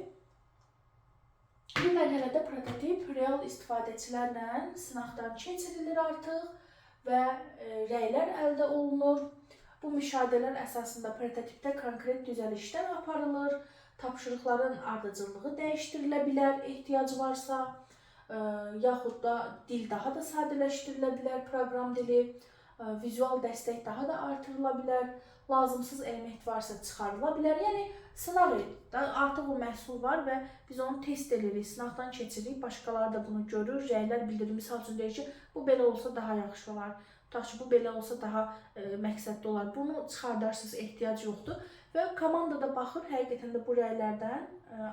Bu mərhələdə prototip real istifadəçilərlə sınaqdan keçirilir artıq və rəylər əldə olunur. Bu müşahidələr əsasında prototipdə konkret düzəlişlər aparılır, tapşırıqların ardıcıllığı dəyişdirilə bilər, ehtiyac varsa, yaxud da dil daha da sadələşdirilə bilər, proqram dili, vizual dəstək daha da artırıla bilər, lazımsız element varsa çıxarıla bilər. Yəni, sınaq artıq o məhsul var və biz onu test edirik, sınaqdan keçiririk, başqaları da bunu görür, rəylər bildirir. Misal üçün deyir ki, bu belə olsa daha yaxşı olar, tutaq ki, bu belə olsa daha məqsədli olar. Bunu çıxardarsınız, ehtiyac yoxdur və komanda da baxır, həqiqətən də bu rəylərdən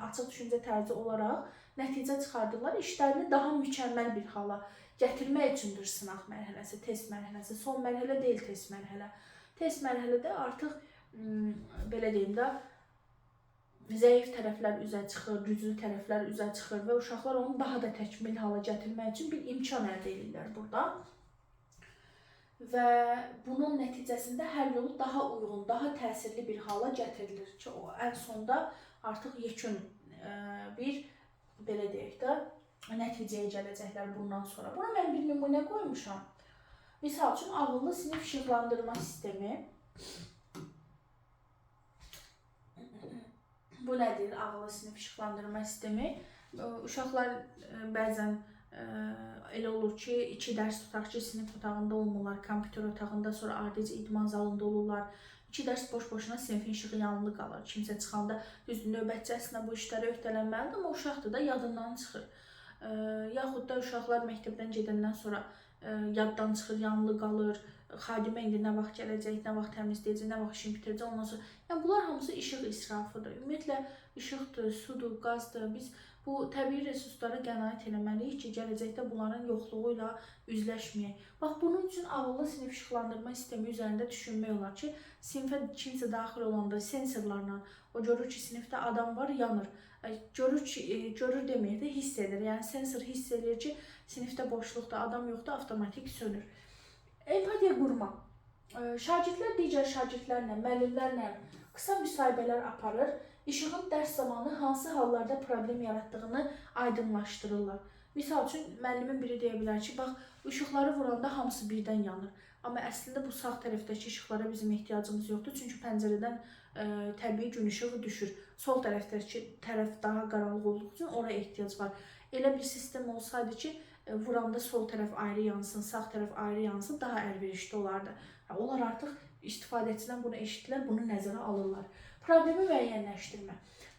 açıq düşüncə tərzi olaraq nəticə çıxardırlar. İşlərini daha mükəmməl bir hala gətirmək üçündür sınaq mərhələsi, test mərhələsi. Son mərhələ deyil test mərhələ. Test mərhələdə artıq, belə deyim də, zəif tərəflər üzə çıxır, güclü tərəflər üzə çıxır və uşaqlar onu daha da təkmil hala gətirmək üçün bir imkan əldə edirlər burada. Və bunun nəticəsində həll yolu daha uyğun, daha təsirli bir hala gətirilir ki, o ən sonda artıq yekun bir, belə deyək də, nəticəyə gələcəklər bundan sonra. Buna mən bir nümunə qoymuşam. Misal üçün, ağıllı sinif işıqlandırma sistemi. Bu nədir ağıllı sinif işıqlandırma sistemi? Uşaqlar bəzən Elə olur ki, 2 dərs tutaq ki, sinif otağında olmurlar, kompüter otağında, sonra ardıcı idman zalında olurlar. 2 dərs boş-boşuna sinifin işığı yanılı qalır. Kimsə çıxanda düzdür, növbətçəsinə bu işlərə öhdələnməlidir, amma uşaqdır da yadından çıxır. Yaxud da uşaqlar məktəbdən gedəndən sonra yaddan çıxır, yanılı qalır. Xadimə indi nə vaxt gələcək, nə vaxt təmizləyəcək, nə vaxt işini bitirəcək, ondan sonra. Yəni bunlar hamısı işıq israfıdır. Ümumiyyətlə işıqdır, sudur, qazdır. Biz bu təbii resurslara qənaət etməliyik ki, gələcəkdə bunların yoxluğu ilə üzləşməyək. Bax, bunun üçün ağıllı sinif işıqlandırma sistemi üzərində düşünmək olar ki, sinifə kimsə daxil olanda sensorlarla, o görür ki, sinifdə adam var, yanır. Görür deməkdir, hiss edir. Yəni sensor hiss edir ki, sinifdə boşluqda adam yoxdur, avtomatik sönür. Empatiya qurma. Şagirdlər digər şagirdlərlə, müəllimlərlə qısa müsahibələr aparır. İşığın dərs zamanı hansı hallarda problem yaratdığını aydınlaşdırırlar. Misal üçün, müəllimin biri deyə bilər ki, bax, işıqları vuranda hamısı birdən yanır. Amma əslində bu sağ tərəfdəki işıqlara bizim ehtiyacımız yoxdur. Çünki pəncərədən təbii gün işığı düşür. Sol tərəfdəki tərəf daha qaranlıq olduğu üçün oraya ehtiyac var. Elə bir sistem olsaydı ki, vuranda sol tərəf ayrı yansın, sağ tərəf ayrı yansın, daha əlverişli olardı. Onlar artıq istifadəçidən bunu eşitdilər, bunu nəzərə alırlar. Problemi müəyyənləşdirmə.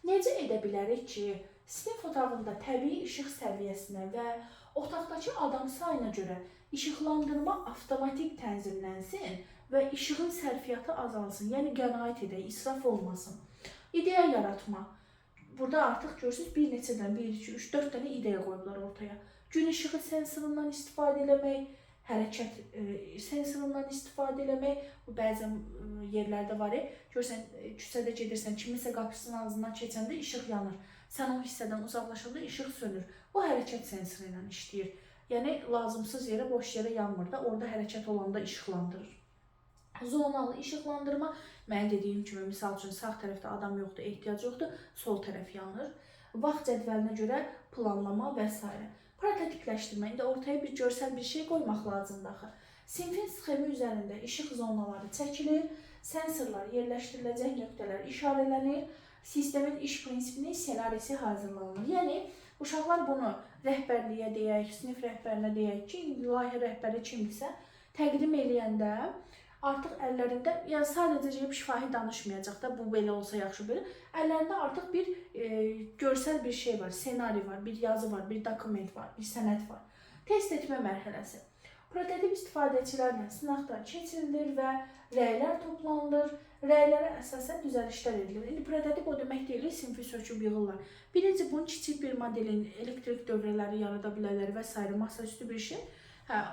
Necə edə bilərik ki, sinif otağında təbii işıq səviyyəsinə və otaqdakı adam sayına görə işıqlandırma avtomatik tənzimlənsin və işığın sərfiyyatı azalsın, yəni qənaət edək, israf olmasın. İdeya yaratma. Burada artıq görürsünüz, bir neçədən, 1, 2, 3, 4 dənə ideya qoyublar ortaya. Gün işığı sensorundan istifadə eləmək, hərəkət sensorundan istifadə eləmək, bu bəzən yerlərdə var. Görürsən, küçədə gedirsən, kiminsə qapısının ağzından keçəndə işıq yanır. Sən o hissədən uzaqlaşanda işıq sönür. Bu hərəkət sensoru ilə işləyir. Yəni, lazımsız yerə, boş yerə yanmır da, orada hərəkət olanda işıqlandırır. Zonalı işıqlandırma, mən dediyim kimi, misal üçün, sağ tərəfdə adam yoxdur, ehtiyac yoxdur, sol tərəf yanır. Vaxt cədvəlinə görə planlama və s. Prototipləşdirmə, indi ortaya bir görsəl bir şey qoymaq lazımdır axı. Sinfin sxemi üzərində işıq zonaları çəkilir, sensorlar, yerləşdiriləcək nöqtələr işarələnir, sistemin iş prinsipinin ssenarisi hazırlanır. Yəni, uşaqlar bunu rəhbərliyə deyək, sinif rəhbərinə deyək ki, layihə rəhbəri kimdirsə, təqdim eləyəndə artıq əllərində, yəni sadəcə şifahi danışmayacaq da, bu belə olsa yaxşı belə, əllərində artıq bir görsəl bir şey var, ssenari var, bir yazı var, bir dokument var, bir sənəd var. Test etmə mərhələsi. Prototip istifadəçilərlə sınaqdan keçirilir və rəylər toplanılır, rəylərə əsasən düzəlişlər edilir. İndi prototip o demək deyil, sinfi söküb yığırlar. Birinci, bunun kiçik bir modelin elektrik dövrələri yarada bilərlər və s. masaüstü bir şey.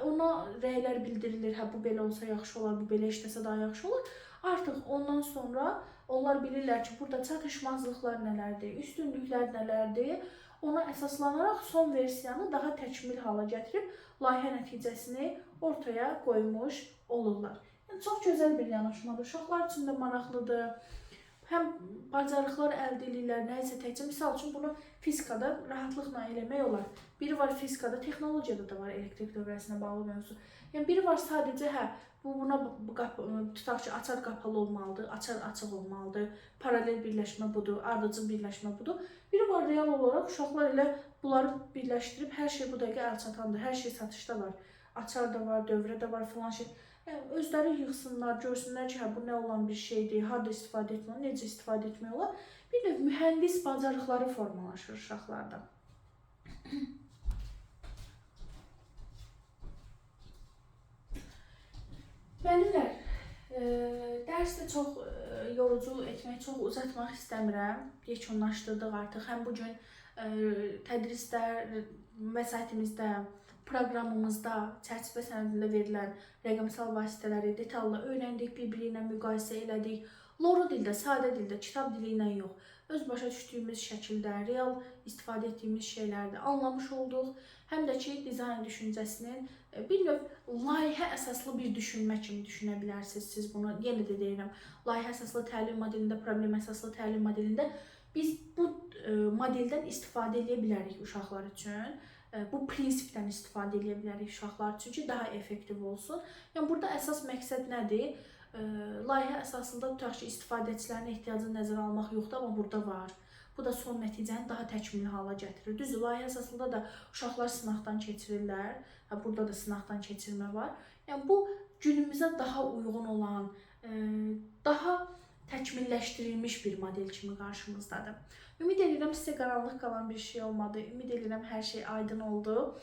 Ona rəylər bildirilir, bu belə olsa yaxşı olar, bu belə işləsə daha yaxşı olar. Artıq ondan sonra onlar bilirlər ki, burada çatışmazlıqlar nələrdir, üstünlüklər nələrdir. Ona əsaslanaraq son versiyanı daha təkmil hala gətirib, layihə nəticəsini ortaya qoymuş olurlar. Yəni, çox gözəl bir yanaşmadır. Uşaqlar üçün də maraqlıdır. Həm bacarıqlar əldə edirlər, nəyisə təkcə. Misal üçün, bunu fizikada rahatlıqla eləmək olar. Biri var fizikada, texnologiyada da var elektrik dövrəsinə bağlı mövzu. Yəni, biri var sadəcə, buna tutaq ki, açar qapalı olmalıdır, açar açıq olmalıdır, paralel birləşmə budur, ardıcıl birləşmə budur. Biri var real olaraq, uşaqlar elə bunları birləşdirib, hər şey bu dəqiqə əl çatandır, hər şey satışda var. Açar da var, dövrə də var, filan şey. Özləri yığsınlar, görsünlər ki, bu nə olan bir şeydir, harada istifadə etmək, necə istifadə etmək olar. Bir də mühəndis bacarıqları formalaşır uşaqlarda. Müəllimlər, dərsdə çox yorucu etmək, çox uzatmaq istəmirəm. Yekunlaşdırdıq artıq. Həm bugün tədrisdə, vəsaitimizdə, proqramımızda, çərçivə sənədində verilən rəqəmsal vasitələri detallı öyrəndik, bir-biri ilə müqayisə elədik. Loru dildə, sadə dildə, kitab dili ilə yox, öz başa düşdüyümüz şəkildə, real istifadə etdiyimiz şeylərdə anlamış olduq. Həm də ki, dizayn düşüncəsinin bir növ layihə əsaslı bir düşünmə kimi düşünə bilərsiniz siz bunu. Yenə də deyirəm, layihə əsaslı təlim modelində, problem əsaslı təlim modelində biz bu modeldən istifadə edə bilərik uşaqlar üçün. Bu prinsipdən istifadə edə bilərik uşaqlar üçün ki, daha effektiv olsun. Yəni, burada əsas məqsəd nədir? Layihə əsasında tutaq ki, istifadəçilərin ehtiyacını nəzərə almaq yoxdur, amma burada var. Bu da son nəticəni daha təkmilli hala gətirir. Düzdür, layihə əsasında da uşaqlar sınaqdan keçirirlər. Burada da sınaqdan keçirmə var. Yəni bu günümüzə daha uyğun olan, daha təkmilləşdirilmiş bir model kimi qarşımızdadır. Ümid edirəm sizə qaranlıq qalan bir şey olmadı. Ümid edirəm hər şey aydın oldu.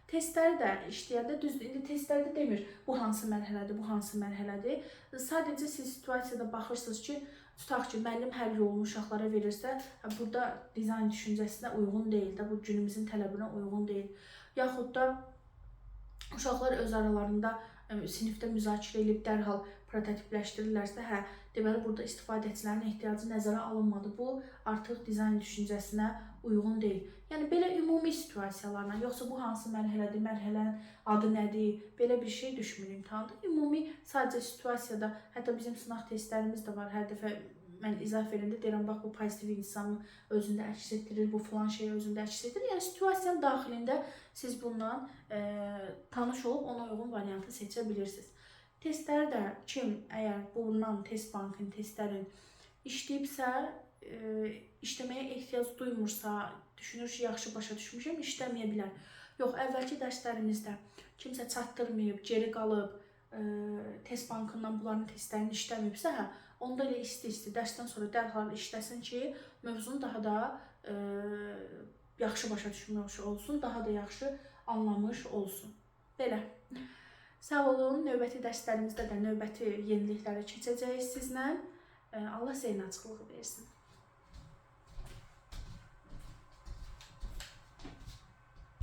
Testləri də işləyəndə düzdür. İndi testlərdə demir bu hansı mərhələdir, bu hansı mərhələdir. Sadəcə siz situasiyada baxırsınız ki, tutaq ki, müəllim hər yolunu uşaqlara verirsə, burada dizayn düşüncəsinə uyğun deyil də, bu günümüzün tələbinə uyğun deyil. Yaxud da uşaqlar öz aralarında sinifdə müzakirə edib dərhal prototipləşdirirlərsə, deməli burada istifadəçilərin ehtiyacı nəzərə alınmadı. Bu artıq dizayn düşüncəsinə uyğun deyil. Yəni belə ümumi situasiyalarla, yoxsa bu hansı mərhələdir, mərhələnin adı nədir, belə bir şey düşmür imtahanda. Ümumi sadəcə situasiyada, hətta bizim sınaq testlərimiz də var. Hər dəfə mən izah verəndə deyirəm, bax bu pozitiv insanı özündə əks etdirir, bu falan şeyi özündə əks etdirir. Yəni situasiyanın daxilində siz bundan tanış olub ona uyğun variantı seçə bilirsiniz. Testləri də kim əgər bundan test bankın, testlərin işləyibsə, işləməyə ehtiyac duymursa, düşünür ki, yaxşı başa düşmüşəm, işləməyə bilər. Yox, əvvəlki dərslərimizdə kimsə çatdırmayıb, geri qalıb, test bankından bunların testlərini işləməyibsə, onda elə isti-isti dərsdən sonra dərhal işləsin ki, mövzunu daha da yaxşı başa düşmüş olsun, daha da yaxşı anlamış olsun. Belə. Sağ olun, növbəti dərslərimizdə də növbəti yeniliklərə keçəcəyik sizlə. Allah sizə açıqlıq versin.